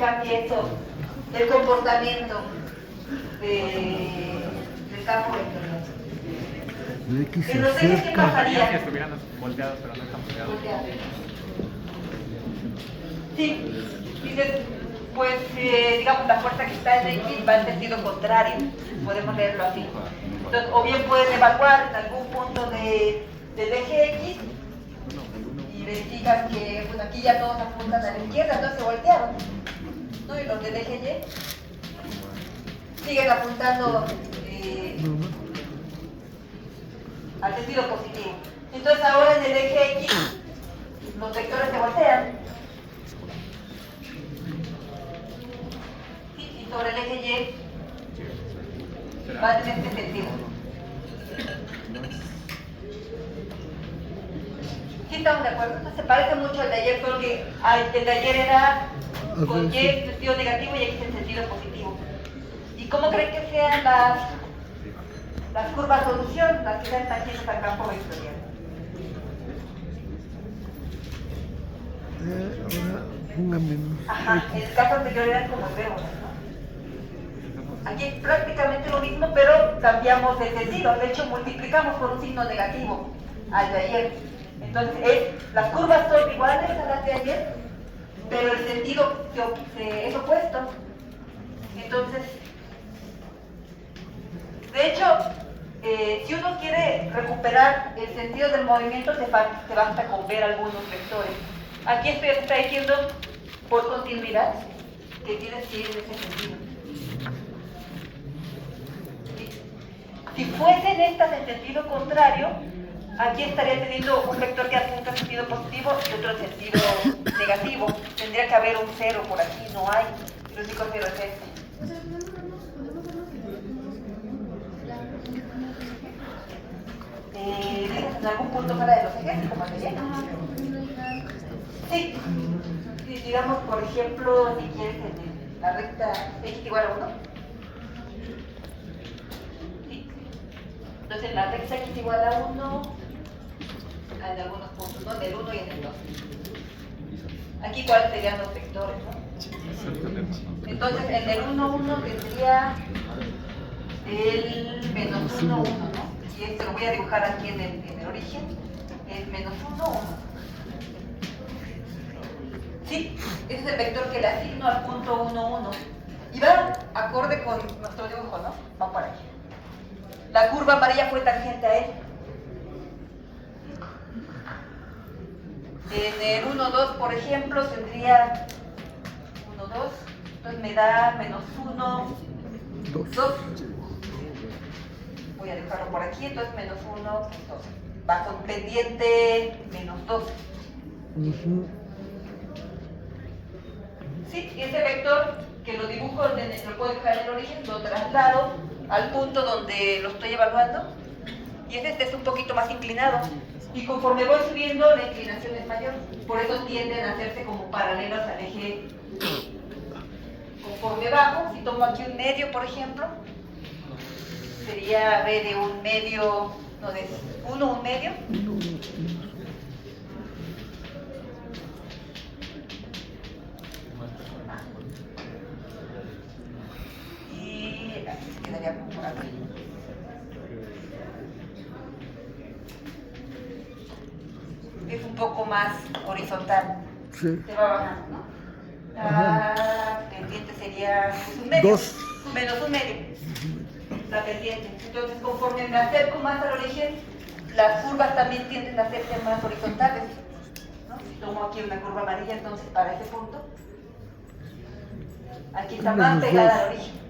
cambie eso, el comportamiento del campo vectorial. En los ejes, ¿qué pasaría? Si estuvieran volteados, pero no están volteados. Sí, dices, pues digamos la fuerza que está en X va en sentido contrario, podemos leerlo así. Entonces, o bien puedes evaluar en algún punto del eje X y verificas que pues aquí ya todos apuntan a la izquierda, entonces se voltearon, ¿no? Y los del eje Y siguen apuntando al sentido positivo. Entonces ahora en el eje X los vectores se voltean. Y sobre el eje Y van en este sentido. ¿Sí estamos de acuerdo? Entonces se parece mucho al de ayer, solo que el de ayer era con Y en sentido negativo y X en sentido positivo. ¿Y cómo creen que sean las curvas solución, las que sean tangibles al campo vectorial? Ahora póngame. Ajá, en el caso anterior eran como vemos, ¿no? Aquí es prácticamente lo mismo, pero cambiamos el sentido. De hecho, multiplicamos por un signo negativo al de ayer. Entonces, las curvas son iguales a las de ayer, pero el sentido es opuesto. Entonces, de hecho, si uno quiere recuperar el sentido del movimiento, se basta con ver algunos vectores. Aquí está diciendo, por continuidad, que tienes que ir en ese sentido. Si fuesen estas en sentido contrario, aquí estaría teniendo un vector que apunta en sentido positivo y otro en sentido negativo. Tendría que haber un cero por aquí, no hay. El único cero es este. ¿Dices en algún punto fuera de los ejes, como sería? Sí. Si digamos, por ejemplo, si quieres en la recta x igual a 1. Sí. Entonces en la recta x igual a 1, en algunos puntos, ¿no? En el 1 y en el 2. Aquí cuáles serían los vectores, ¿no? Entonces en el 1, 1 tendría el menos 1, 1, ¿no? Y este lo voy a dibujar aquí en el origen. Es menos 1, 1. Sí, ese es el vector que le asigno al punto 1, 1. Y va acorde con nuestro dibujo, ¿no? Va por aquí. La curva amarilla fue tangente a él. En el 1, 2, por ejemplo, tendría 1, 2. Entonces me da menos 1, 2. Voy a dejarlo por aquí, entonces menos 1, 2. Va con pendiente menos 2. Sí, ese vector que lo dibujo, lo puedo dejar en el origen, lo traslado al punto donde lo estoy evaluando. Y este es un poquito más inclinado. Y conforme voy subiendo, la inclinación es mayor. Por eso tienden a hacerse como paralelos al eje. Conforme bajo, si tomo aquí un medio, por ejemplo, sería B de un medio, no, de 1 un medio. Y quedaría como por aquí. Es un poco más horizontal. Sí. Se va bajando, ¿no? La pendiente sería un medio. 2. Menos un medio. La pendiente. Entonces, conforme me acerco más al origen, las curvas también tienden a hacerse más horizontales, ¿no? Si tomo aquí una curva amarilla, entonces para ese punto, aquí está más pegada al origen.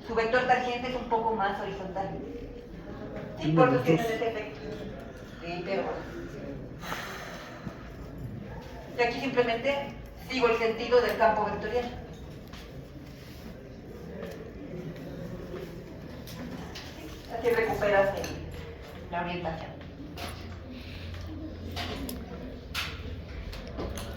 Su vector tangente es un poco más horizontal. Sí, por eso tiene ese efecto. Sí, pero bueno. Y aquí simplemente sigo el sentido del campo vectorial. Así recuperas la orientación.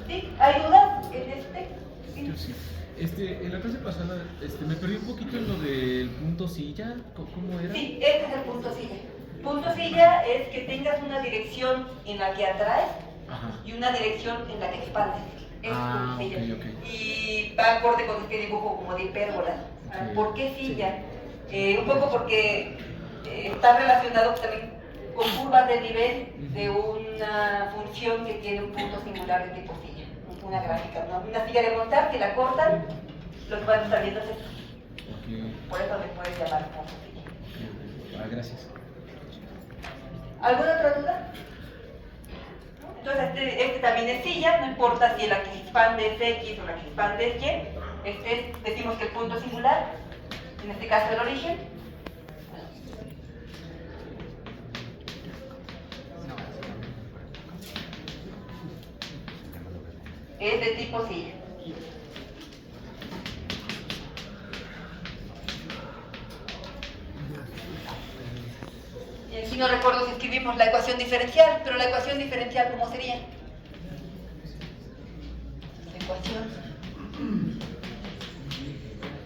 ¿Sí? ¿Hay dudas en este? ¿Sí? Yo sí. En la clase pasada me perdí un poquito en lo del punto silla. ¿Cómo era? Sí, este es el punto silla. Punto silla es que tengas una dirección en la que atraes. Ajá. Y una dirección en la que expandes. Es punto silla. Ok. Y va acorde con este dibujo como de hipérbola. Ok. ¿Por qué silla? Un poco porque está relacionado también con curvas de nivel de una función que tiene un punto singular de tipo silla. Una gráfica, ¿no? Una silla de montar, si la cortan, lo que van a estar viendo es esto. Ok. Por eso le puedes llamar punto silla. Ah, gracias. ¿Alguna otra duda? Entonces este también es silla, no importa si la que se expande es X o la que se expande es Y. Decimos que el punto singular, en este caso el origen, es de tipo silla. Y aquí no recuerdo si escribimos la ecuación diferencial, pero la ecuación diferencial, ¿cómo sería? Ecuación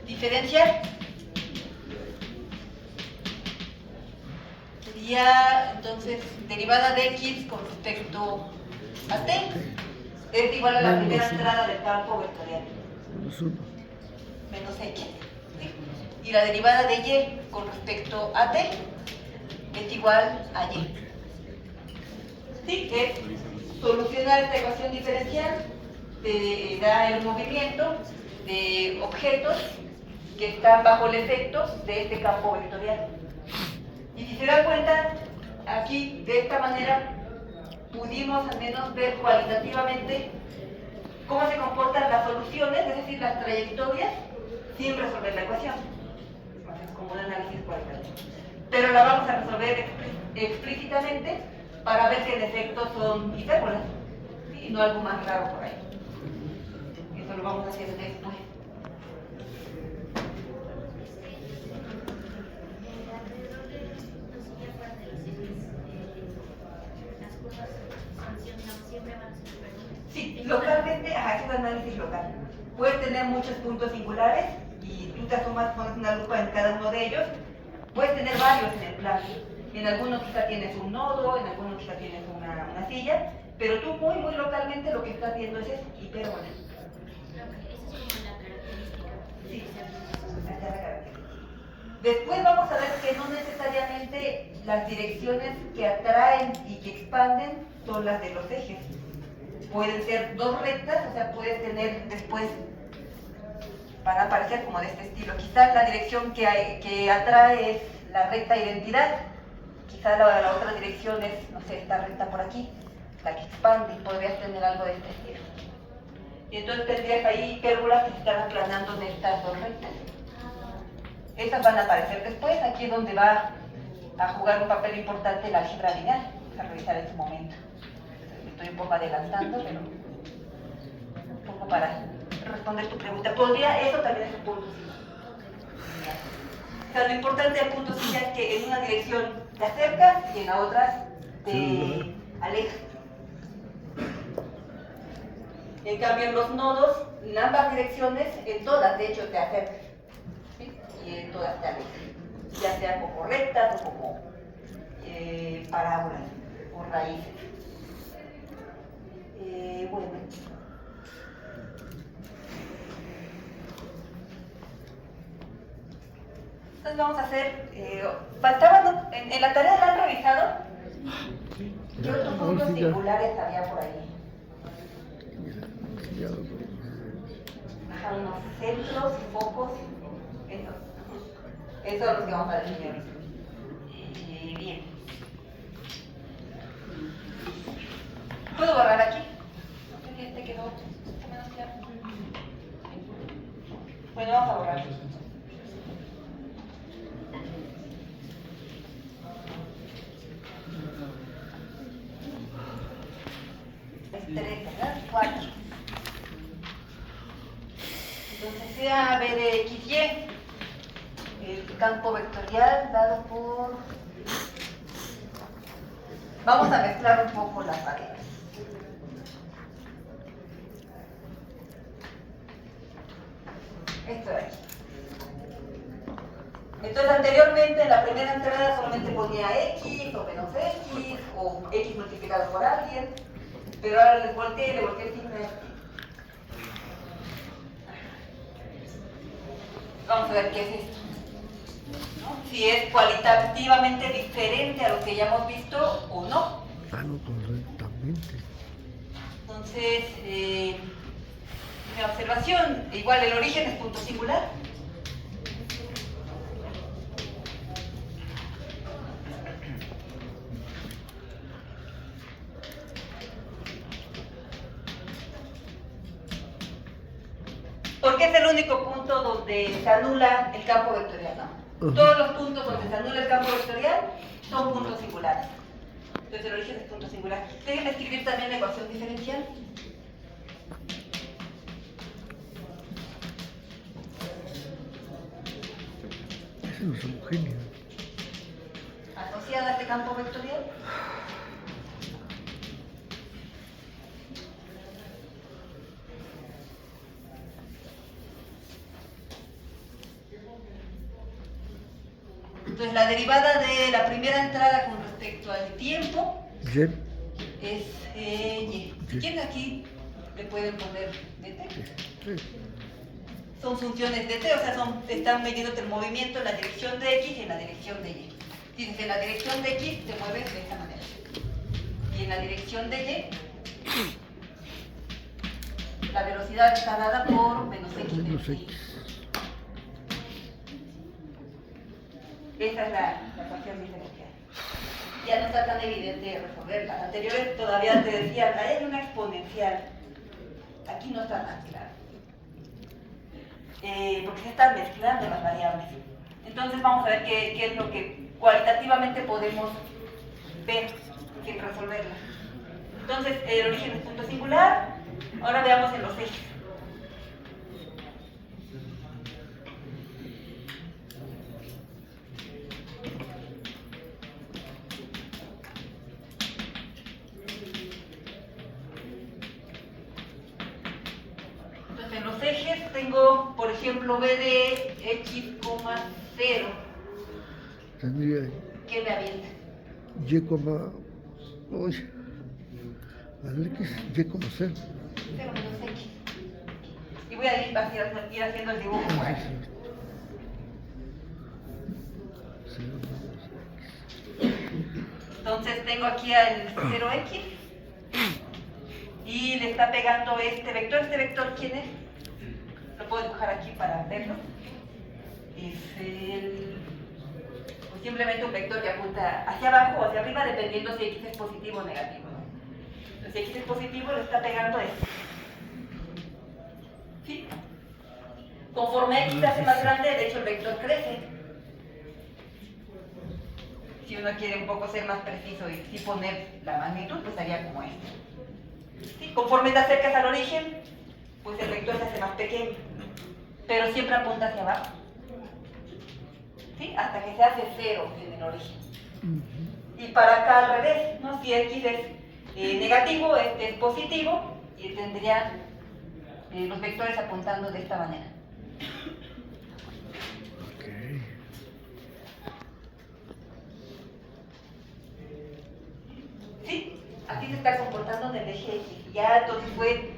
diferencial sería entonces derivada de x con respecto a t es igual a la primera entrada del campo vectorial menos x, ¿sí? Y la derivada de y con respecto a t es igual a y. ¿Sí? Es solucionar esta ecuación diferencial te da el movimiento de objetos que están bajo el efecto de este campo vectorial. Y si se dan cuenta, aquí de esta manera pudimos al menos ver cualitativamente cómo se comportan las soluciones, es decir, las trayectorias, sin resolver la ecuación. Entonces, como un análisis cualitativo. Pero la vamos a resolver explícitamente para ver que en efecto son hipérbolas, ¿sí? Y no algo más raro por ahí. Eso lo vamos a hacer después. Sí, localmente, es un análisis local. Puedes tener muchos puntos singulares y tú te asomas, pones una lupa en cada uno de ellos. Puedes tener varios en el plano. En algunos quizá tienes un nodo, en algunos quizá tienes una silla, pero tú muy localmente lo que estás viendo es hipérbola. Sí, esa es la característica. Después vamos a ver que no necesariamente las direcciones que atraen y que expanden son las de los ejes. Pueden ser dos rectas, o sea, puedes tener después, van a aparecer como de este estilo. Quizás la dirección que atrae es la recta identidad, quizás la otra dirección es, no sé, esta recta por aquí, la que expande, y podrías tener algo de este estilo. Y entonces tendrías ahí hipérbolas que se están aplanando de estas dos rectas. Estas van a aparecer después, aquí es donde va a jugar un papel importante el álgebra lineal, vamos a revisar en su momento. Estoy un poco adelantando, pero un poco para responder tu pregunta. Eso también es un punto silla. O sea, lo importante del punto silla es que en una dirección te acercas y en la otra te alejas. En cambio, en los nodos, en ambas direcciones, en todas, de hecho, te acercas. ¿Sí? Y en todas te alejas. Ya sea como rectas o como parábolas o raíces. Bueno. Entonces vamos a hacer, faltaban, en la tarea la han revisado, ¿qué otros puntos singulares había por ahí? Ajá, unos centros, focos, eso es lo que vamos a definir ahorita. Bien. ¿Puedo borrar aquí? No sé si este quedó menos claro. Bueno, vamos a borrar. Es 3, ¿verdad? 4. Entonces sea B de XY, el campo vectorial dado por... Vamos a mezclar un poco las variables. Esto de aquí. Entonces anteriormente en la primera entrada solamente ponía X o menos X o X multiplicado por alguien, pero ahora le volteé el signo de aquí. Vamos a ver qué es esto, ¿no? Si es cualitativamente diferente a lo que ya hemos visto o no. Ah, no, correctamente. Entonces, la observación, igual el origen es punto singular. Porque es el único punto donde se anula el campo vectorial, ¿no? Todos los puntos donde se anula el campo vectorial son puntos singulares. Entonces el origen es punto singular. Déjenme escribir también la ecuación diferencial. Ese no es homogéneo. Asociada a este campo vectorial. Entonces la derivada de la primera entrada con respecto al tiempo Y. es y. Si quieren aquí le pueden poner dt. Son funciones de t, o sea, están midiéndote el movimiento en la dirección de x y en la dirección de y. Dices, en la dirección de x te mueves de esta manera. Y en la dirección de y, la velocidad está dada por menos x. Menos x. Esta es la ecuación diferencial. Ya no está tan evidente resolverla. Las anteriores todavía te decían, ahí hay una exponencial. Aquí no está tan claro. Porque se están mezclando las variables. Entonces vamos a ver qué es lo que cualitativamente podemos ver sin resolverla. Entonces el origen es punto singular. Ahora veamos en los ejes. En los ejes tengo, por ejemplo, b de x, 0. Tendría ¿Qué me avienta? y, uy, al x, y, 0. 0 menos x. Y voy a ir haciendo el dibujo por aquí. Entonces tengo aquí al 0x y le está pegando este vector. ¿Este vector quién es? Lo puedo dibujar aquí para verlo. Es pues simplemente un vector que apunta hacia abajo o hacia arriba dependiendo si x es positivo o negativo, ¿no? Entonces, si x es positivo le está pegando esto. ¿Sí? Conforme x se hace más grande, de hecho el vector crece. Si uno quiere un poco ser más preciso y sí poner la magnitud, pues haría como esto. ¿Sí? Conforme te acercas al origen, pues el vector se hace más pequeño, pero siempre apunta hacia abajo. ¿Sí? Hasta que se hace 0 en el origen. Y para acá al revés, ¿no? Si x es negativo, este es positivo, y tendría los vectores apuntando de esta manera. ¿Sí? Así se está comportando en el eje X. Ya entonces fue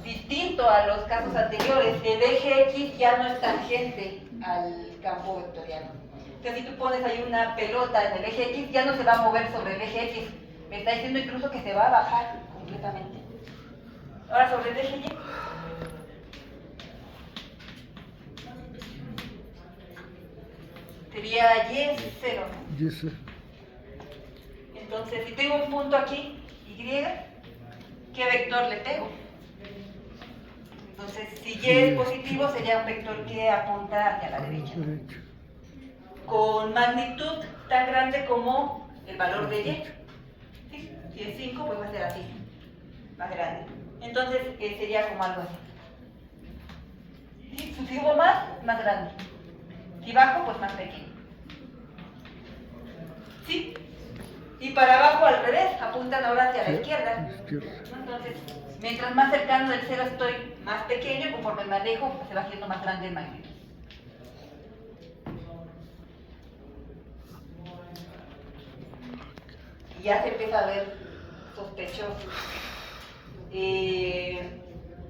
distinto a los casos anteriores. El eje X ya no es tangente al campo vectorial. Entonces, si tú pones ahí una pelota en el eje X, ya no se va a mover sobre el eje X. Me está diciendo incluso que se va a bajar completamente. Ahora sobre el eje Y. Sería Y 0, ¿no? Y, 0. Entonces, si tengo un punto aquí, Y, ¿qué vector le pego? Entonces, si Y es positivo, sería un vector que apunta hacia la derecha. Con magnitud tan grande como el valor de Y. ¿Sí? Si es 5, pues va a ser así, más grande. Entonces, sería como algo así. ¿Sí? Si subo más grande. Si bajo, pues más pequeño. ¿Sí? Y para abajo al revés, apuntan ahora hacia la izquierda. Entonces, mientras más cercano del 0 estoy, más pequeño, y conforme me alejo, pues se va haciendo más grande el magnitud. Y ya se empieza a ver sospechoso.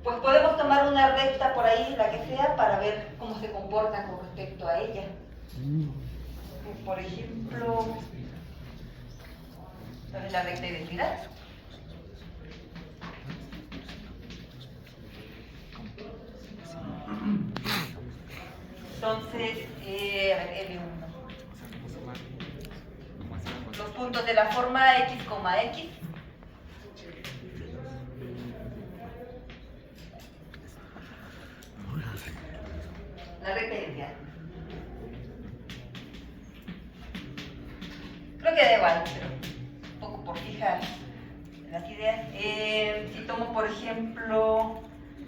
pues podemos tomar una recta por ahí, la que sea, para ver cómo se comporta con respecto a ella. Por ejemplo, ¿sabes la recta identidad? Entonces, a ver, L1. Los puntos de la forma X, X. La recta identidad. Creo que da igual, pero un poco por fijar las ideas. Si tomo, por ejemplo,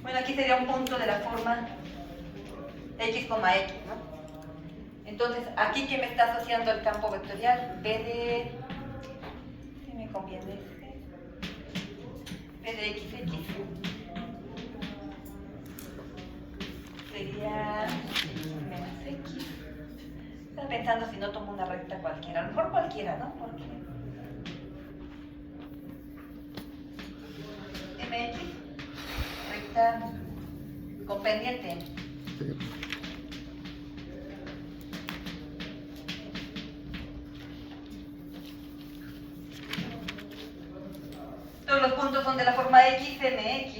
bueno, aquí sería un punto de la forma X, ¿no? Entonces, aquí que me está asociando el campo vectorial, B de, si me conviene, B de XX, sería menos X. Estaba pensando si no tomo una recta cualquiera, a lo mejor cualquiera, ¿no? Porque MX, recta con pendiente. Sí. Todos los puntos son de la forma X, MX.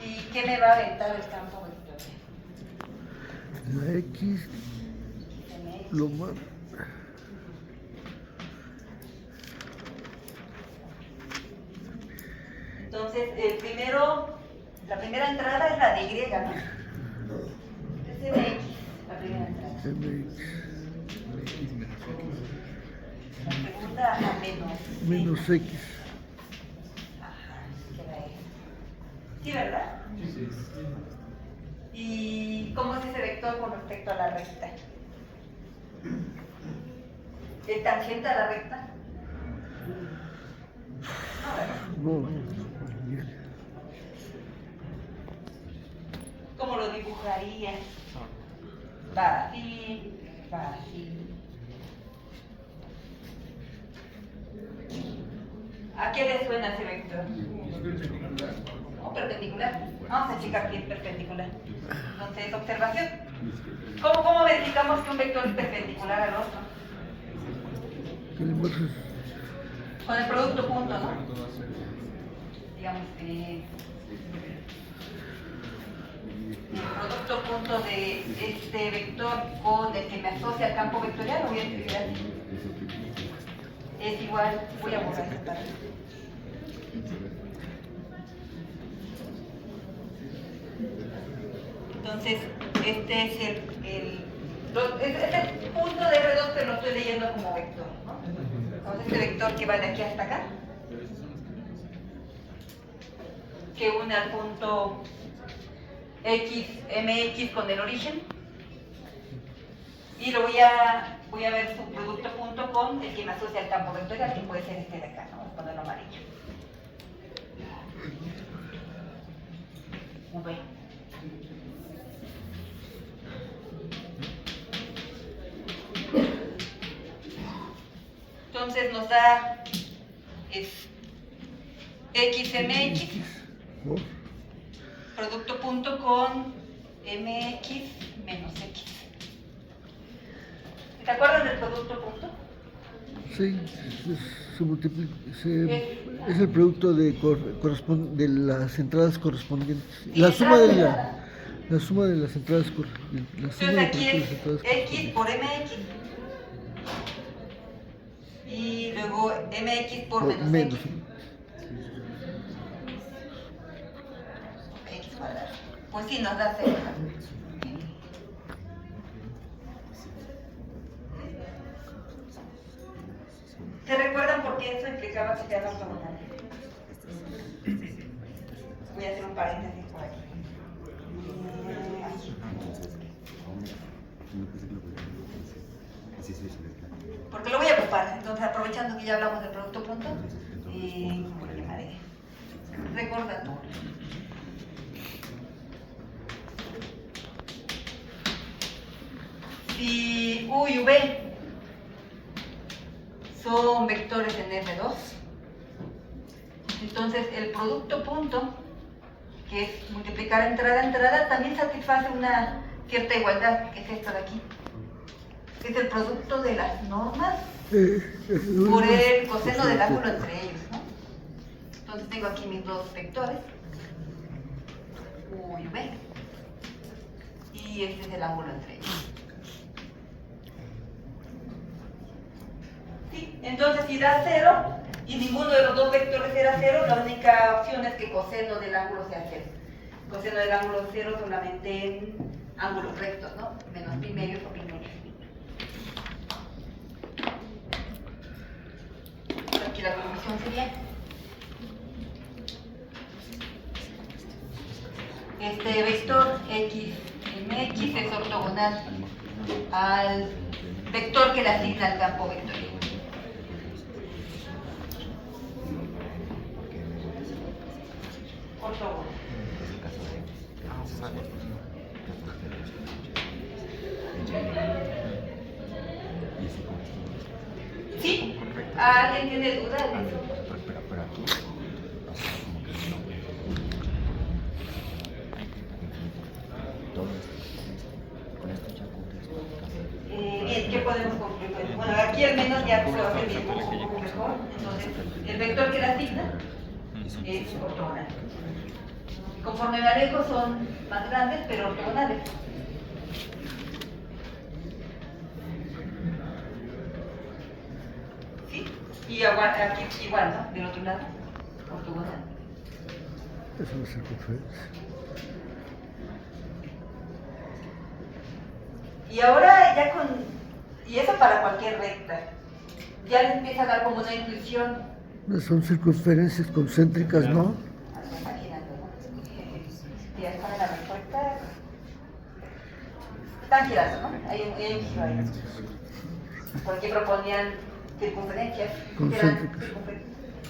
¿Y qué me va a aventar el campo vectorial? La X, MX. lo más. Entonces, la primera entrada es la de Y, ¿no? Es MX, la primera entrada. MX, La segunda a menos. menos X. Ajá, queda ahí. Sí, ¿verdad? ¿Y cómo es ese vector con respecto a la recta? ¿Es tangente a la recta? No, ¿verdad? No, bien. ¿Cómo lo dibujarías? Va así, va así. ¿A qué le suena ese vector? No, perpendicular. Vamos a checar si es perpendicular. Entonces, observación. ¿Cómo verificamos que un vector es perpendicular al otro? ¿Qué le marcas? Con el producto punto, ¿no? Digamos que el producto punto de este vector con el que me asocia al campo vectorial, lo voy a escribir así. Es igual, voy a borrar esta parte. Entonces, este es este punto de R2 que lo estoy leyendo como vector, ¿no? Entonces, este vector que va de aquí hasta acá, que une al punto X, MX con el origen, y lo voy a ver su producto punto con el que me asocia al campo vectorial, que puede ser este de acá, ¿no? Voy a ponerlo amarillo. V. Entonces nos da XMX, ¿No? producto punto con MX menos X. ¿Te acuerdas del producto punto? Sí, se multiplica, es el producto de las entradas correspondientes. La suma de las entradas correspondientes. La suma Entonces de aquí las es entradas X por MX y luego MX por menos X. X cuadrado. Pues sí, nos da 0. ¿Se recuerdan por qué eso implicaba que se haga ortogonal? Voy a hacer un paréntesis por aquí. Porque lo voy a ocupar, entonces aprovechando que ya hablamos del producto punto, ¿cómo le llamaré? Recordatorio. Si U y V son vectores en R2, entonces el producto punto que es multiplicar entrada a entrada, también satisface una cierta igualdad, que es esto de aquí. Es el producto de las normas por el coseno del ángulo entre ellos, ¿no? Entonces tengo aquí mis dos vectores, U y V, y este es el ángulo entre ellos. ¿Sí? Entonces si da 0 y ninguno de los dos vectores era 0, la única opción es que coseno del ángulo sea 0. Coseno del ángulo 0 solamente en ángulos rectos, ¿no? Menos pi medios o pi medios. Aquí la conclusión sería: este vector x mx es ortogonal al vector que le asigna al campo vectorial. Ortogonal. ¿Sí? ¿Alguien tiene duda de eso? Bien, ¿qué podemos concluir? Pues, bueno, aquí al menos ya se va a hacer el dibujo un poco mejor. Entonces, el vector que le asigna es ortogonal. Conforme me alejo son más grandes, pero ortogonales. ¿Sí? Y aquí igual, ¿no? Del otro lado, ortogonal. Es una circunferencia. Y ahora ya y eso para cualquier recta, ya le empieza a dar como una intuición. Son circunferencias concéntricas, ¿no? Imaginando, ¿no? Ya está la respuesta. Están girando, ¿no? Hay un giro ahí. Porque proponían circunferencias. Concéntricas.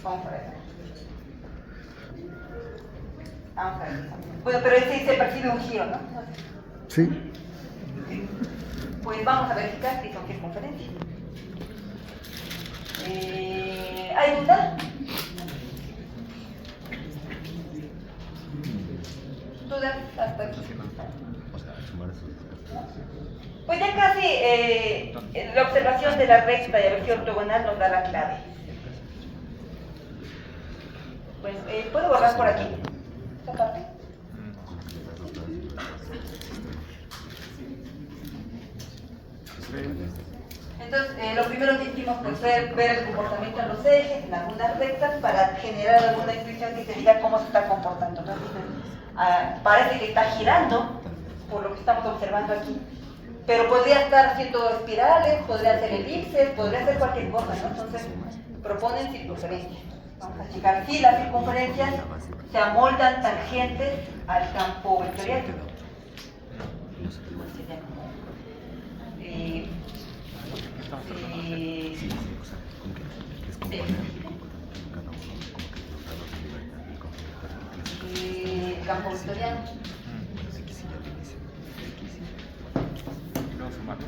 Vamos a ver. Vamos a ver. Bueno, pero sí se percibe un giro, ¿no? Sí. Pues vamos a verificar si son circunferencias. ¿Hay duda? ¿Dudas hasta aquí? Pues ya casi la observación de la recta y a ver si ortogonal nos da la clave. Pues, ¿puedo borrar por aquí esta parte? Entonces, lo primero que hicimos pues, fue ver el comportamiento en los ejes, en algunas rectas, para generar alguna intuición que se diga cómo se está comportando. Entonces, parece que está girando, por lo que estamos observando aquí, pero podría estar haciendo espirales, podría hacer elipses, podría hacer cualquier cosa, ¿no? Entonces, proponen circunferencias. Vamos a checar si las circunferencias se amoldan tangentes al campo vectorial. El campo vectorial. Y luego sumarlo.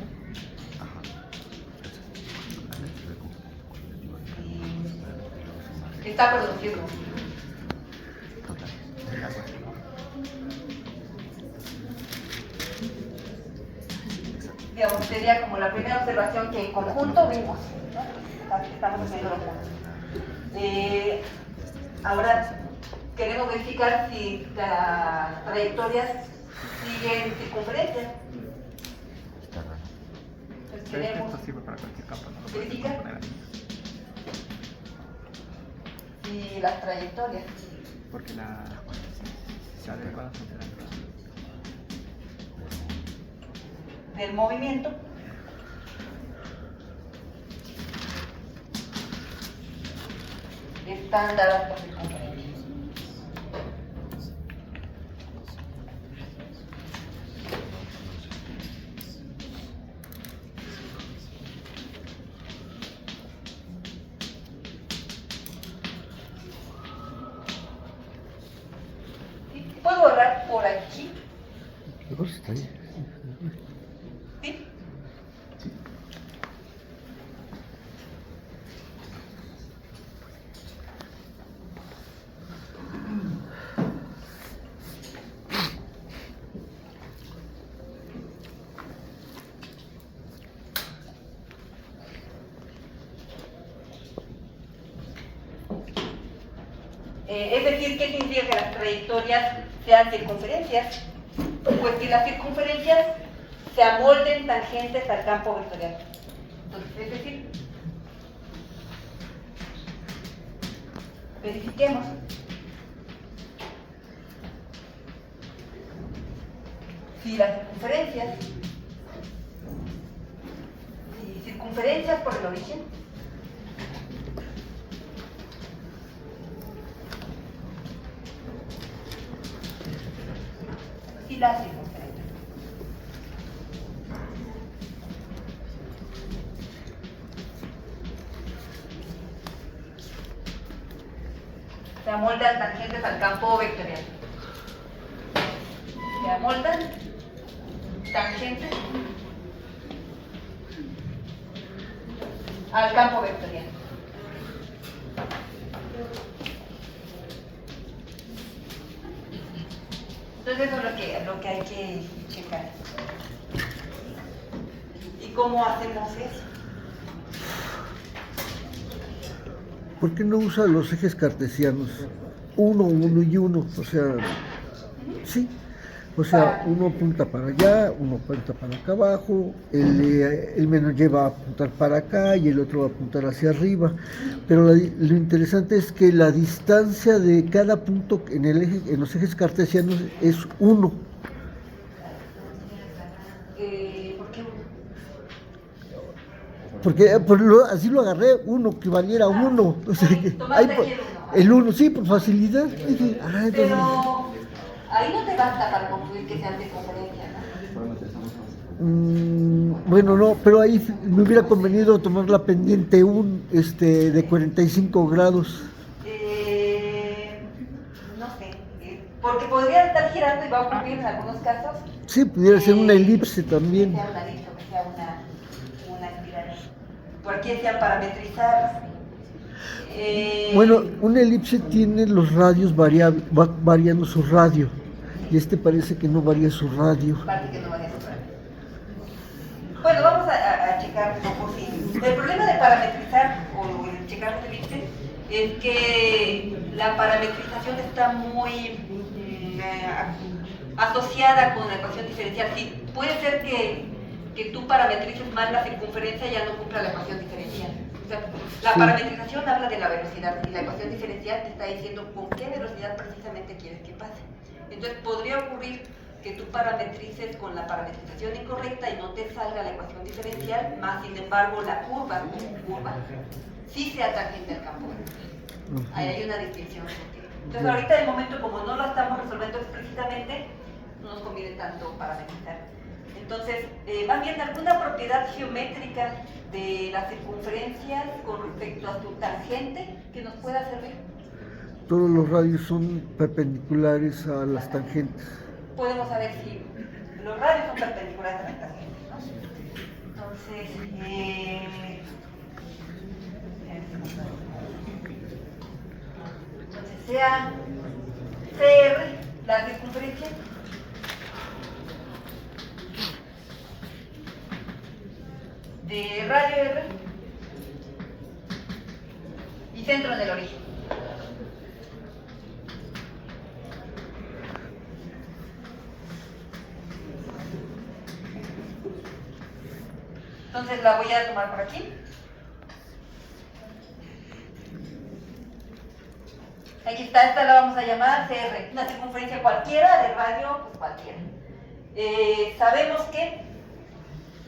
Está producido. Digamos, sería como la primera observación que en conjunto vimos, ¿no? Estamos haciendo los puntos. Ahora queremos verificar si las trayectorias siguen circunferencias. Entonces Pero queremos esto sirve para cualquier campo, ¿no? Lo puedes verificar poner ahí. si las trayectorias. Porque la adecuada funciona. Del movimiento están dadas por circunferencias. ¿Sí? ¿Puedo borrar por aquí? Mejor está ahí. ¿Sí? Es decir, ¿qué significa que las trayectorias sean circunferencias? Pues que las circunferencias se amolden tangentes al campo vectorial. Entonces, es decir, verifiquemos. Si las circunferencias por el origen, y las circunferencias. Se amoldan tangentes al campo vectorial. Se amoldan tangentes al campo vectorial. Entonces eso es lo que hay que checar. ¿Y cómo hacemos eso? ¿Por qué no usa los ejes cartesianos? 1, 1 y 1, o sea, sí. O sea, uno apunta para allá, uno apunta para acá abajo, el menos lleva a apuntar para acá y el otro va a apuntar hacia arriba. Pero lo interesante es que la distancia de cada punto en los ejes cartesianos es 1. ¿Por qué 1? Porque así lo agarré, 1, que valiera 1. O sea, tomaste aquí el 1, sí, por facilidad. Dije, entonces, pero ahí no te basta para concluir que sean circunferencias, ¿no? Bueno, no, pero ahí me hubiera convenido tomar la pendiente de 45 grados. No sé, porque podría estar girando y va a ocurrir en algunos casos. Sí, pudiera ser una elipse también. Que sea una elipse, que sea una espiral. Por aquí decían parametrizar. Bueno, una elipse tiene los radios variables, va variando su radio. Y parece que no varía su radio. Parece que no varía su radio. Bueno, vamos a checar un poco. Sí. El problema de parametrizar o el checar los elipses es que la parametrización está muy asociada con la ecuación diferencial. Sí, puede ser que tú parametrices mal la circunferencia y ya no cumpla la ecuación diferencial. O sea, la parametrización habla de la velocidad y la ecuación diferencial te está diciendo con qué velocidad precisamente quieres que pase. Entonces podría ocurrir que tú parametrices con la parametrización incorrecta y no te salga la ecuación diferencial, más sin embargo la curva sí sea tangente al campo. Ahí hay una distinción. Entonces ahorita de momento, como no lo estamos resolviendo explícitamente, no nos conviene tanto parametrizar. Entonces, más bien alguna propiedad geométrica de las circunferencias con respecto a su tangente que nos pueda servir. Todos los radios son perpendiculares a las tangentes. Podemos saber si los radios son perpendiculares a las tangentes, ¿no? Entonces sea CR la circunferencia de radio R y centro en el origen. Entonces la voy a tomar por aquí. Aquí está, esta la vamos a llamar CR, una circunferencia cualquiera de radio, pues cualquiera. Sabemos que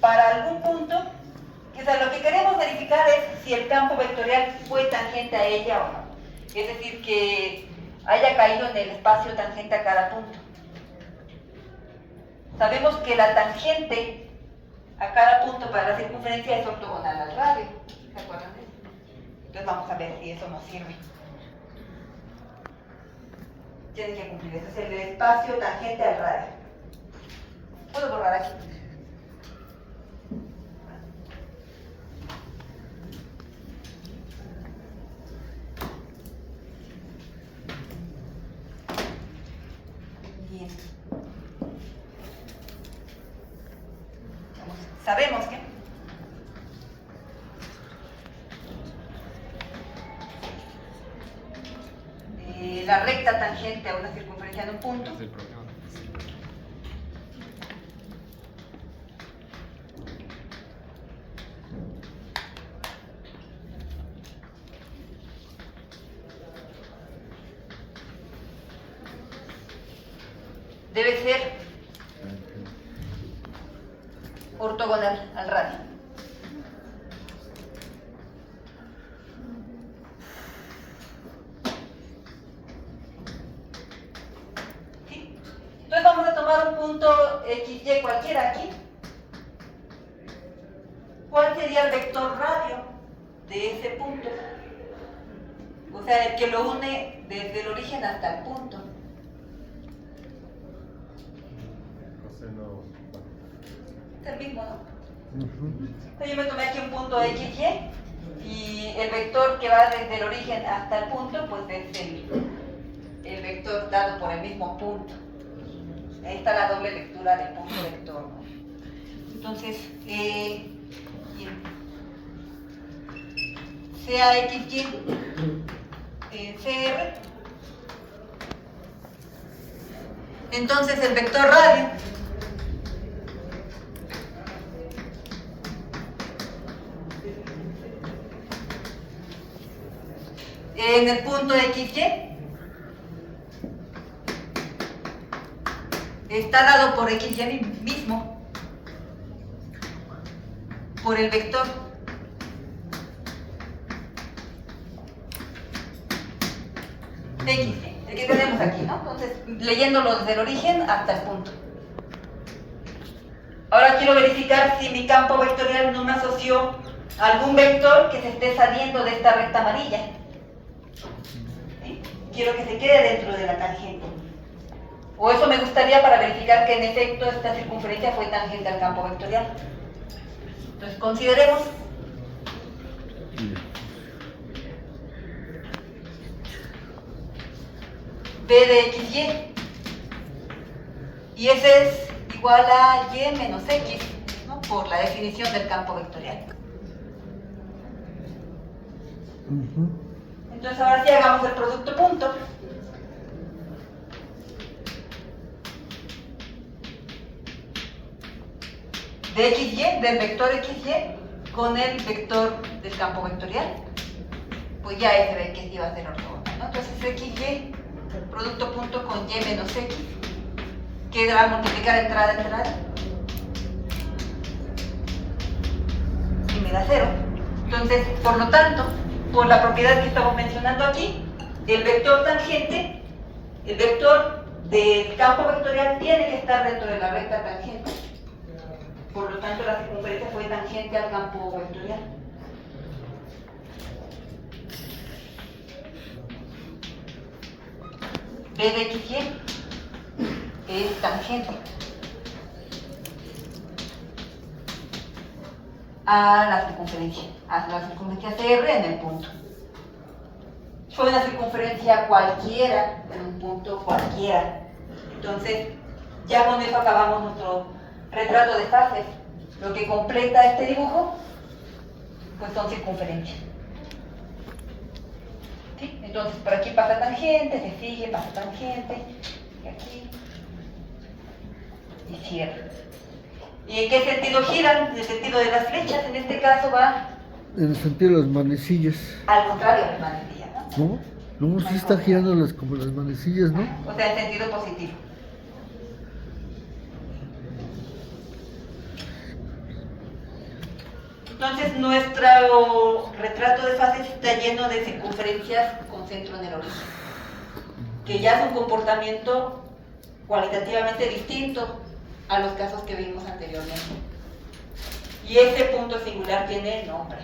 para algún punto, o sea, lo que queremos verificar es si el campo vectorial fue tangente a ella o no. Es decir, que haya caído en el espacio tangente a cada punto. Sabemos que la tangente a cada punto para la circunferencia es ortogonal al radio. ¿Se acuerdan de eso? Entonces vamos a ver si eso nos sirve. Tienen que cumplir eso. Es el espacio tangente al radio. Puedo borrar aquí. Bien. Sabemos que la recta tangente a una circunferencia en un punto. Es el problema. Debe ser ortogonal al radio. ¿Sí? Entonces vamos a tomar un punto XY cualquiera aquí. ¿Cuál sería el vector radio de ese punto? O sea, el que lo une desde el origen hasta el punto. Es el mismo, ¿no? Entonces yo me tomé aquí un punto XY y el vector que va desde el origen hasta el punto, pues es el vector dado por el mismo punto. Ahí está la doble lectura del punto vector, ¿no? Entonces, bien. Sea XY, CR. Entonces el vector radio en el punto XY está dado por XY mismo, por el vector XY, el que tenemos aquí, ¿no? Entonces, leyéndolo desde el origen hasta el punto. Ahora quiero verificar si mi campo vectorial no me asoció a algún vector que se esté saliendo de esta recta amarilla. ¿Sí? Quiero que se quede dentro de la tangente. O eso me gustaría para verificar que en efecto esta circunferencia fue tangente al campo vectorial. Entonces consideremos B de XY. Y ese es igual a Y menos X, ¿no? Por la definición del campo vectorial. Entonces ahora sí hagamos el producto punto. De XY, del vector XY con el vector del campo vectorial. Pues ya ese ve que sí va a ser ortogonal, ¿no? Entonces XY, producto punto con Y menos X, que va a multiplicar entrada, y me da 0. Entonces, por lo tanto, por la propiedad que estamos mencionando aquí, el vector tangente, el vector del campo vectorial tiene que estar dentro de la recta tangente. Por lo tanto, la circunferencia fue tangente al campo vectorial. B de XY es tangente a la circunferencia CR en el punto. Fue una circunferencia cualquiera en un punto cualquiera. Entonces, ya con eso acabamos nuestro retrato de fases. Lo que completa este dibujo, pues son circunferencias. ¿Sí? Entonces, por aquí pasa tangente, se sigue, pasa tangente, y aquí, y cierra. ¿Y en qué sentido giran? En el sentido de las flechas, en este caso va... En el sentido de las manecillas. Al contrario de las manecillas, ¿no? No, sí está girando como las manecillas, ¿no? O sea, en sentido positivo. Entonces, nuestro retrato de fases está lleno de circunferencias con centro en el origen, que ya es un comportamiento cualitativamente distinto a los casos que vimos anteriormente. Y este punto singular tiene nombre.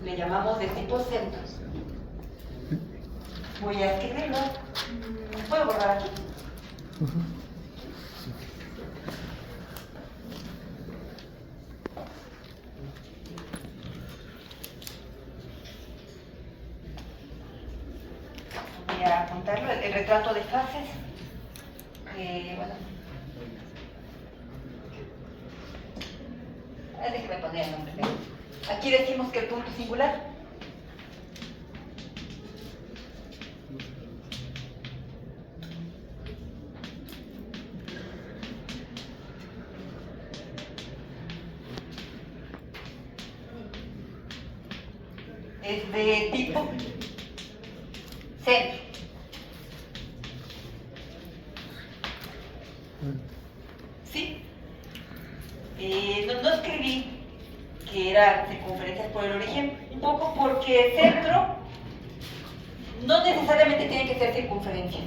Le llamamos de tipo centro. Voy a escribirlo. ¿Puedo borrar aquí? Voy a apuntarlo, el retrato de fases. Bueno. Déjeme poner el nombre. Aquí decimos que el punto singular es de tipo centro. ¿Sí? No escribí que eran circunferencias por el origen, un poco porque centro no necesariamente tiene que ser circunferencia.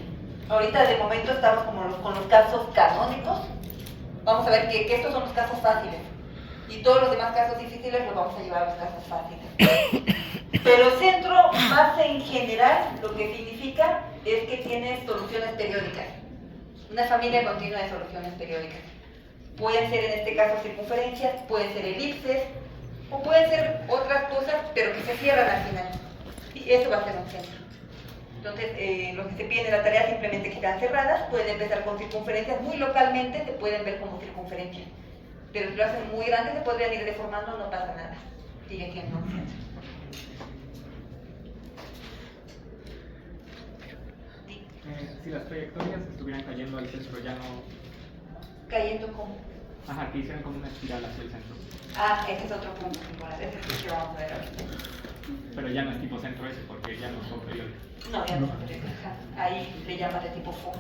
Ahorita de momento estamos con los casos canónicos. Vamos a ver que estos son los casos fáciles. Y todos los demás casos difíciles los vamos a llevar a los casos fáciles. Pero centro, más en general, lo que significa es que tiene soluciones periódicas. Una familia continua de soluciones periódicas. Pueden ser en este caso circunferencias, pueden ser elipses, o pueden ser otras cosas, pero que se cierran al final. Y eso va a ser un centro. Entonces, los que se piden en la tarea simplemente que quedan cerradas, pueden empezar con circunferencias, muy localmente se pueden ver como circunferencias. Pero si lo hacen muy grande, se podrían ir deformando, no pasa nada. Sigue siendo un centro. Si las trayectorias estuvieran cayendo al centro, ya no. Cayendo como. Ajá, que hicieran como una espiral hacia el centro. Ah, ese es otro punto. Ese es el que vamos a ver ahorita. Pero ya no es tipo centro ese, porque ya no son periódicos. No, ya no. Ahí le llaman de tipo foco.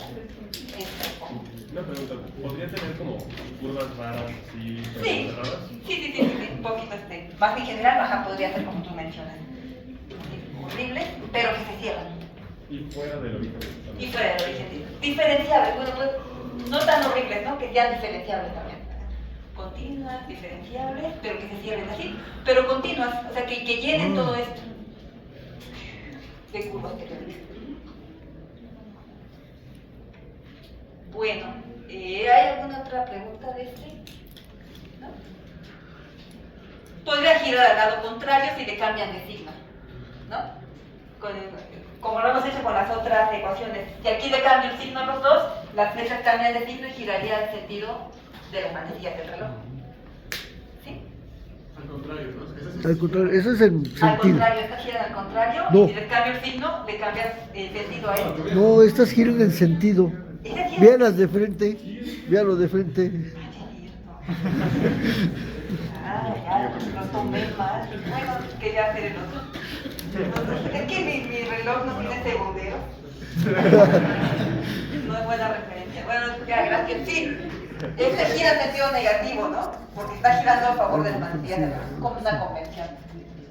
Es el foco. Una pregunta, ¿podría tener como curvas raras así, Sí, cerradas? sí, un poquito más en general, baja podría ser como tú mencionas. Horrible, pero que se cierran. Y fuera del origen. Y fuera del origen. Diferenciables, bueno, pues no tan horribles, ¿no? Que sean diferenciables también. Continuas, diferenciables, pero que se cierren así. Pero continuas, o sea, que llenen todo esto de curvas periódicas. Bueno, ¿hay alguna otra pregunta de este? ¿No? Podría girar al lado contrario si le cambian de signo, ¿no? Como lo hemos hecho con las otras ecuaciones. Si aquí le cambio el signo a los dos, las flechas cambian de signo y giraría el sentido de las manecillas del reloj. ¿Sí? Al contrario, ¿no? Al contrario, eso es el Al sentido. contrario, estas giran al contrario, No. y si les cambio el signo, le cambias el sentido a él. No, estas giran en sentido. Estas giran- Véanlas de frente. Véanlo de frente. Ah, ya, lo tomé mal. Bueno, quería hacer el otro. Es que mi reloj no tiene segundero. No es buena referencia. Bueno, ya, gracias. Sí, este gira en sentido negativo, ¿no? Porque está girando a favor de las manecillas, es como una convención.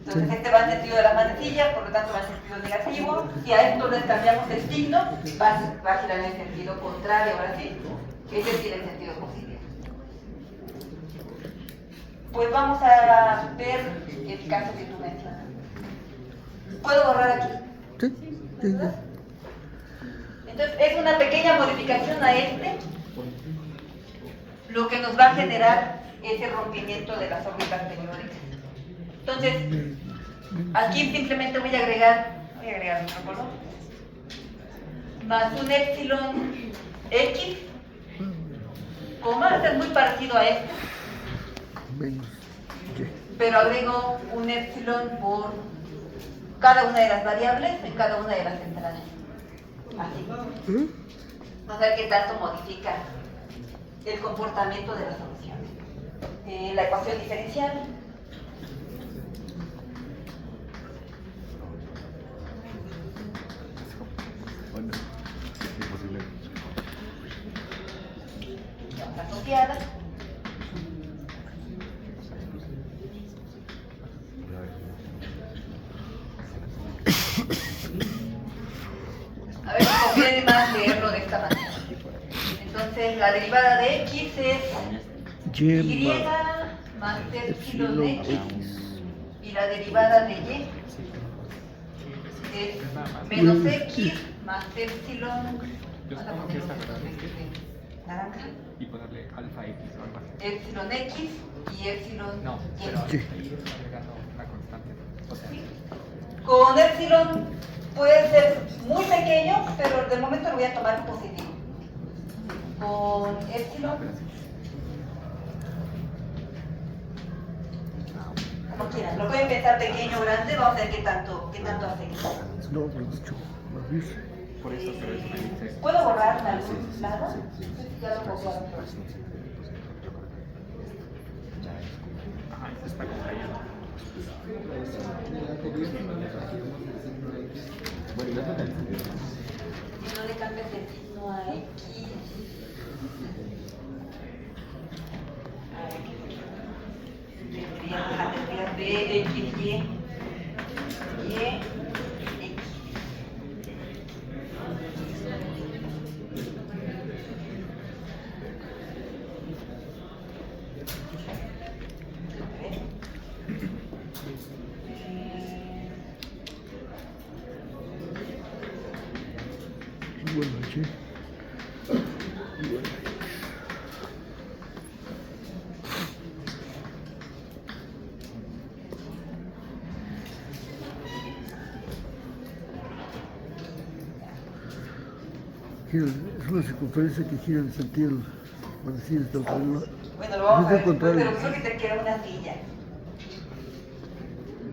Entonces este va en sentido de las manecillas, por lo tanto va en sentido negativo. Si a esto le cambiamos el signo, va a girar en sentido contrario, ahora sí. Ese gira en sentido positivo. Pues vamos a ver el caso que tú mencionas. ¿Puedo borrar aquí? Sí, sí, sí. Entonces es una pequeña modificación a este, lo que nos va a generar ese rompimiento de las órbitas periódicas. Entonces, aquí simplemente voy a agregar otro color, más un epsilon x, coma, este es muy parecido a este, Menos. Sí. pero agrego un epsilon por cada una de las variables en cada una de las entradas. Así. ¿Mm? Vamos a ver qué tanto modifica el comportamiento de las soluciones. La ecuación diferencial. Vamos a asociada. A ver si conviene más leerlo de esta manera. Entonces, la derivada de x es y más epsilon x, y la derivada de y es menos x más epsilon. Yo Vamos a supongo que poner esta, ¿verdad? naranja, Y ponerle alfa X o algo así. epsilon x y epsilon No, y. pero Sí. ahí está agregando una constante. O sea, Con epsilon puede ser muy pequeño, pero de momento lo voy a tomar positivo. Con epsilon, como quieran, lo pueden pensar pequeño o grande, vamos a ver qué tanto afecta. No, por mucho. Más bien. por eso, pero eso me dice. ¿Puedo borrar en algún lado? Ya lo borraron. Ajá, se está contrayendo. Si no le cambias el signo a X. Tendría B, X, Y, X. Buenas noches. Es una circunferencia que gira en sentido manecillas del reloj. Bueno, lo vamos a ver, Sentido pero contrario. creo que te queda una silla.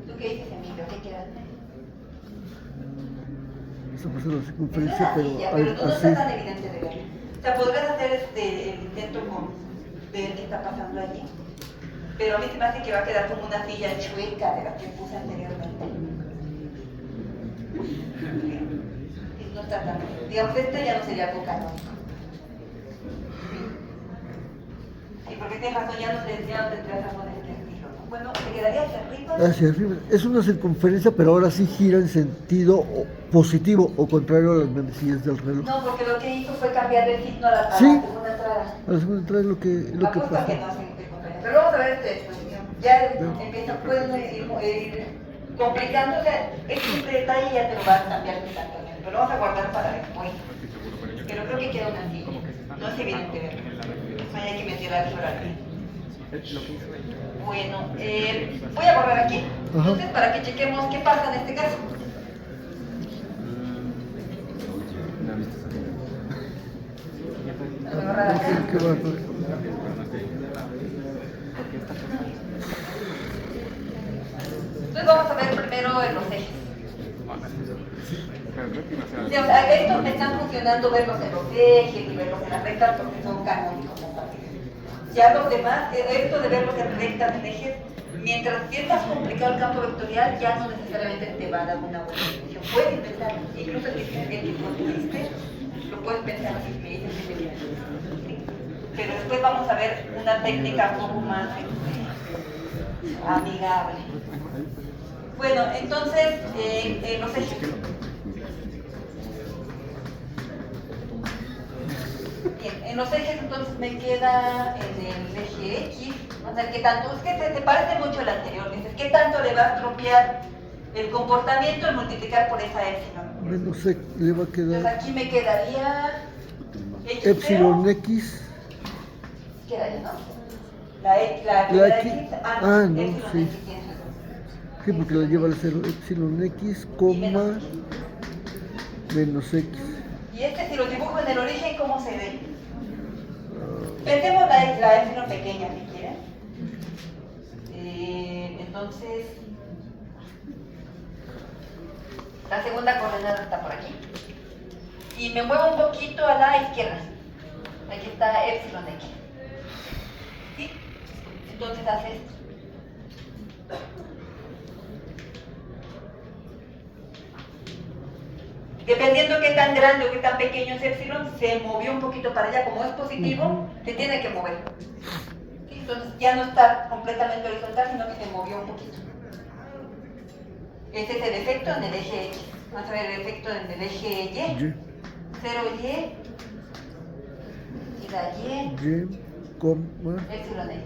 ¿Tú qué dices, Emilio? ¿Qué queda? Esa puede ser la Es circunferencia, una pero silla, pero tú no así. está tan evidente de verlo. O sea, podrás hacer el intento con ver qué está pasando allí. Pero a mí se me hace que va a quedar como una silla chueca de la que puse anteriormente. Sí, no está tan... Digamos, este ya no sería algo canónico. Sí, porque tienes razón, ya no tendrías algo de este estilo, ¿no? Bueno, te quedaría hacia arriba. Hacia arriba. Es una circunferencia, pero ahora sí gira en sentido positivo o contrario a las manecillas del reloj. No, porque lo que hizo fue cambiar el signo a la Sí. segunda entrada. A la segunda entrada es lo que Apuesto a que no pasa. se acompaña. Pero vamos a ver esta exposición. Ya empieza, pueden ir complicando, o sea, este simple detalle ya te lo va a cambiar instantáneamente. Pero lo vamos a guardar para después. Pero creo que queda una así. No es evidente verlo. Hay que meter al aquí. Bueno, voy a borrar aquí. Entonces, para que chequemos qué pasa en este caso. Voy a borrar acá. Qué bárbaro. Entonces vamos a ver primero en los ejes. Sí, o sea, estos me están funcionando verlos en los ejes y verlos en las rectas porque son canónicos. Ya los demás, esto de verlos en rectas, en ejes, mientras que es más complicado el campo vectorial, ya no necesariamente te va a dar una buena solución. Puedes pensar, incluso el que hiciste, lo puedes pensar si me dices que te ¿sí? Pero después vamos a ver una técnica un poco más amigable. Bueno, entonces, los ejes. Bien, en los ejes entonces me queda en el eje X, o sea, ¿qué tanto? Es que te parece mucho el anterior, dices, ¿qué tanto le va a estropear el comportamiento al multiplicar por esa epsilon? Menos X le va a Entonces quedar aquí me quedaría epsilon X. Quedaría, ¿no? La La X, X. no, No, epsilon sí. X tiene razón. Sí, porque la lleva al 0 epsilon X, coma, menos X. Y este, si lo dibujo en el origen, ¿cómo se ve? Pensemos la epsilon pequeña, si quieren. Entonces, la segunda coordenada está por aquí. Y me muevo un poquito a la izquierda. Aquí está epsilon X. ¿Sí? Entonces hace esto. Dependiendo qué tan grande o qué tan pequeño es epsilon, se movió un poquito para allá. Como es positivo, se tiene que mover. ¿Sí? Entonces ya no está completamente horizontal, sino que se movió un poquito. Ese es el efecto en el eje X. Vamos a ver el efecto en el eje Y. 0Y. Y la Y. Coma, Epsilon Y.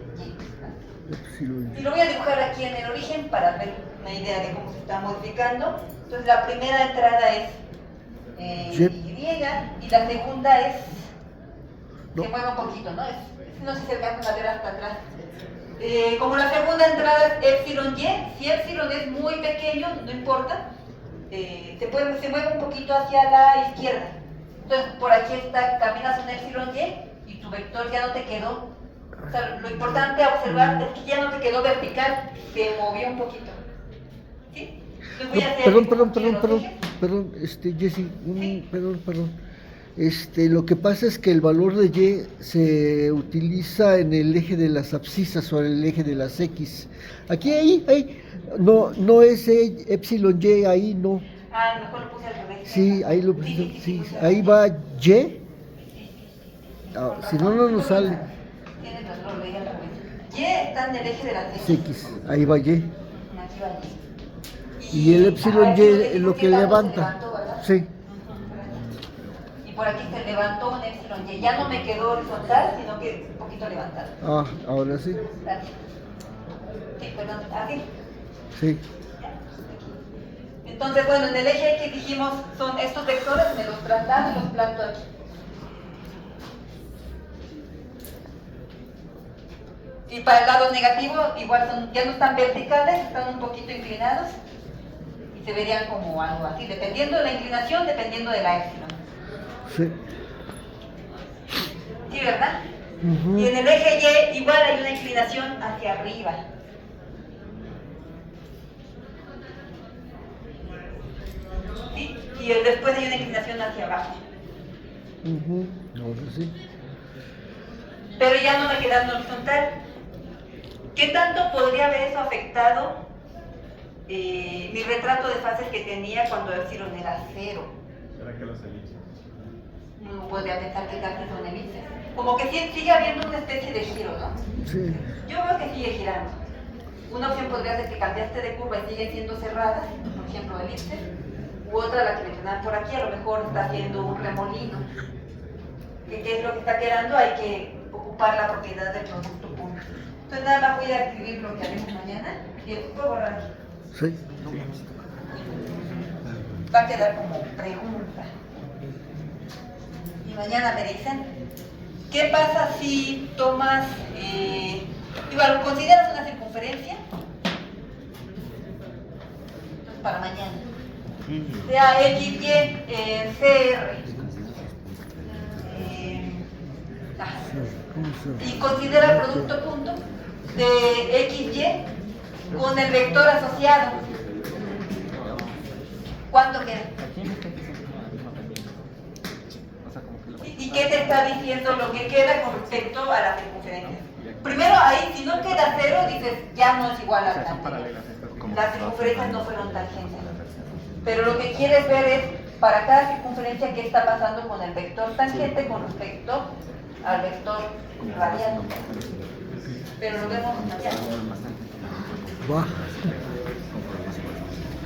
epsilon Y lo voy a dibujar aquí en el origen para ver una idea de cómo se está modificando. Entonces la primera entrada es Y y la segunda es que mueva un poquito, ¿no? No sé si alcanzan a ver hasta atrás. Como la segunda entrada es epsilon Y, si epsilon es muy pequeño, no importa, se mueve un poquito hacia la izquierda. Entonces por aquí está, caminas un epsilon Y y tu vector ya no te quedó. O sea, lo importante a observar es que ya no te quedó vertical, se movió un poquito. ¿Sí? Entonces voy a hacer perdón, los ejes. Jessy, perdón. Lo que pasa es que el valor de Y se utiliza en el eje de las abscisas o en el eje de las X. Aquí, ahí, no es epsilon Y, ahí no. Ah, a lo mejor lo puse al revés. Sí, ahí lo sí, ahí va Y. Ah, si no, no nos sale. Tienes razón, lo leí al revés. Y está en el eje de las X. X, ahí va Y. Aquí va Y. Y el epsilon Y epsilon es lo que tanto se levanta. levantó, ¿verdad? Sí, Y por aquí se levantó un epsilon Y. Ya no me quedó horizontal, sino que un poquito levantado. ah, ahora sí. Gracias. Sí, perdón, así. Sí, Entonces, bueno, en el eje X dijimos, son estos vectores, me los traslado y los planto aquí. Y para el lado negativo, igual son, ya no están verticales, están un poquito inclinados y se verían como algo así, dependiendo de la inclinación, dependiendo de la epsilon. sí. ¿Sí, verdad? Ujú. Y en el eje Y igual hay una inclinación hacia arriba. ¿Sí? Y después hay una inclinación hacia abajo. Ujú, ahora sí. Pero ya no me queda en horizontal. ¿Qué tanto podría haber eso afectado mi retrato de fases que tenía cuando epsilon era 0? ¿Será que los elipses? No podría pensar que casi son elipses. Como que sigue habiendo una especie de giro, ¿no? Sí, Yo veo que sigue girando. Una opción podría ser que cambiaste de curva y siguen siendo cerradas, por ejemplo elipses, u otra, la que mencionaban por aquí, a lo mejor está haciendo un remolino. ¿Qué es lo que está quedando? Hay que ocupar la propiedad del producto punto. Entonces nada más voy a escribir lo que haremos mañana y después puedo borrar aquí. sí. Va a quedar como pregunta. Y mañana me dicen, ¿qué pasa si tomas, igual, consideras una circunferencia? Entonces para mañana. Sea XY, CR. Ajá. ¿Cómo se Y considera el producto punto de XY con el vector asociado. ¿Cuánto queda? Aquí en este piso es la misma pendiente. O sea, como que lo... ¿Y qué te está diciendo lo que queda con respecto a la circunferencia? Primero ahí, si no queda cero, dices, ya no es igual O a sea, son tangente. paralelas estas. Como Las circunferencias no fueron tangentes. Pero lo que quieres ver es, para cada circunferencia, qué está pasando con el vector tangente con respecto al vector radial. Pero lo vemos mañana. va?